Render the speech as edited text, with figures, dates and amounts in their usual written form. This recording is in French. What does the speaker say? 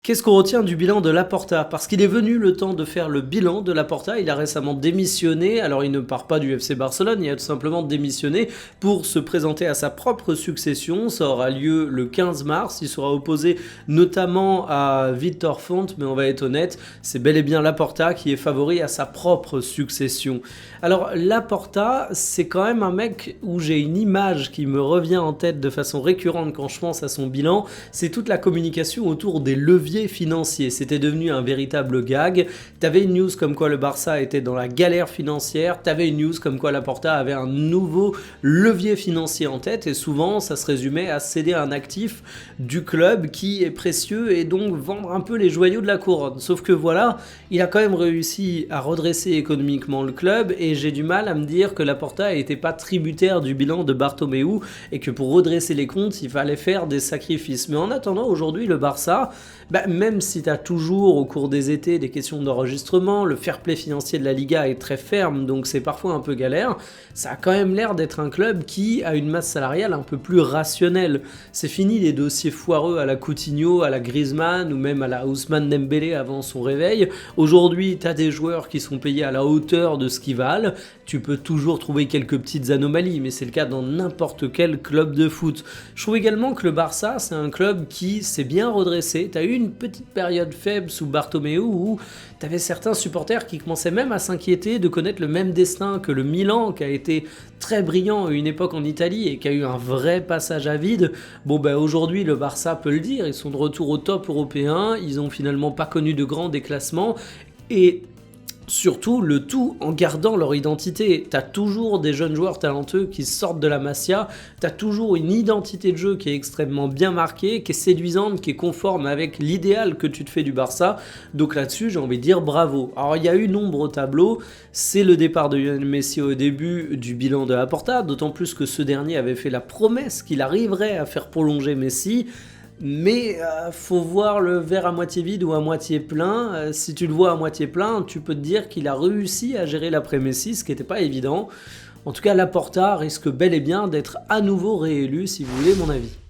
Qu'est-ce qu'on retient du bilan de Laporta? Parce qu'il est venu le temps de faire le bilan de Laporta, il a récemment démissionné, alors il ne part pas du FC Barcelone, il a tout simplement démissionné pour se présenter à sa propre succession. Ça aura lieu le 15 mars, il sera opposé notamment à Victor Font, mais on va être honnête, c'est bel et bien Laporta qui est favori à sa propre succession. Alors Laporta, c'est quand même un mec où j'ai une image qui me revient en tête de façon récurrente quand je pense à son bilan, c'est toute la communication autour des leviers financier. C'était devenu un véritable gag. T'avais une news comme quoi le Barça était dans la galère financière, t'avais une news comme quoi Laporta avait un nouveau levier financier en tête et souvent ça se résumait à céder un actif du club qui est précieux et donc vendre un peu les joyaux de la couronne. Sauf que voilà, il a quand même réussi à redresser économiquement le club et j'ai du mal à me dire que Laporta n'était pas tributaire du bilan de Bartomeu et que pour redresser les comptes, il fallait faire des sacrifices. Mais en attendant, aujourd'hui, le Barça, même si tu as toujours au cours des étés des questions d'enregistrement, le fair play financier de la Liga est très ferme, donc c'est parfois un peu galère, ça a quand même l'air d'être un club qui a une masse salariale un peu plus rationnelle. C'est fini les dossiers foireux à la Coutinho, à la Griezmann ou même à la Ousmane Dembélé avant son réveil. Aujourd'hui, tu as des joueurs qui sont payés à la hauteur de ce qu'ils valent. Tu peux toujours trouver quelques petites anomalies, mais c'est le cas dans n'importe quel club de foot. Je trouve également que le Barça, c'est un club qui s'est bien redressé. Tu as eu une petite période faible sous Bartomeu où tu avais certains supporters qui commençaient même à s'inquiéter de connaître le même destin que le Milan, qui a été très brillant à une époque en Italie et qui a eu un vrai passage à vide. Aujourd'hui, le Barça peut le dire, ils sont de retour au top européen, ils ont finalement pas connu de grands déclassements et surtout, le tout en gardant leur identité. T'as toujours des jeunes joueurs talentueux qui sortent de la Masia, t'as toujours une identité de jeu qui est extrêmement bien marquée, qui est séduisante, qui est conforme avec l'idéal que tu te fais du Barça. Donc là-dessus, j'ai envie de dire bravo. Alors il y a eu nombre au tableau, c'est le départ de Lionel Messi au début du bilan de Laporta, d'autant plus que ce dernier avait fait la promesse qu'il arriverait à faire prolonger Messi. Mais faut voir le verre à moitié vide ou à moitié plein. Si tu le vois à moitié plein, tu peux te dire qu'il a réussi à gérer l'après-Messi, ce qui n'était pas évident. En tout cas, Laporta risque bel et bien d'être à nouveau réélu, si vous voulez mon avis.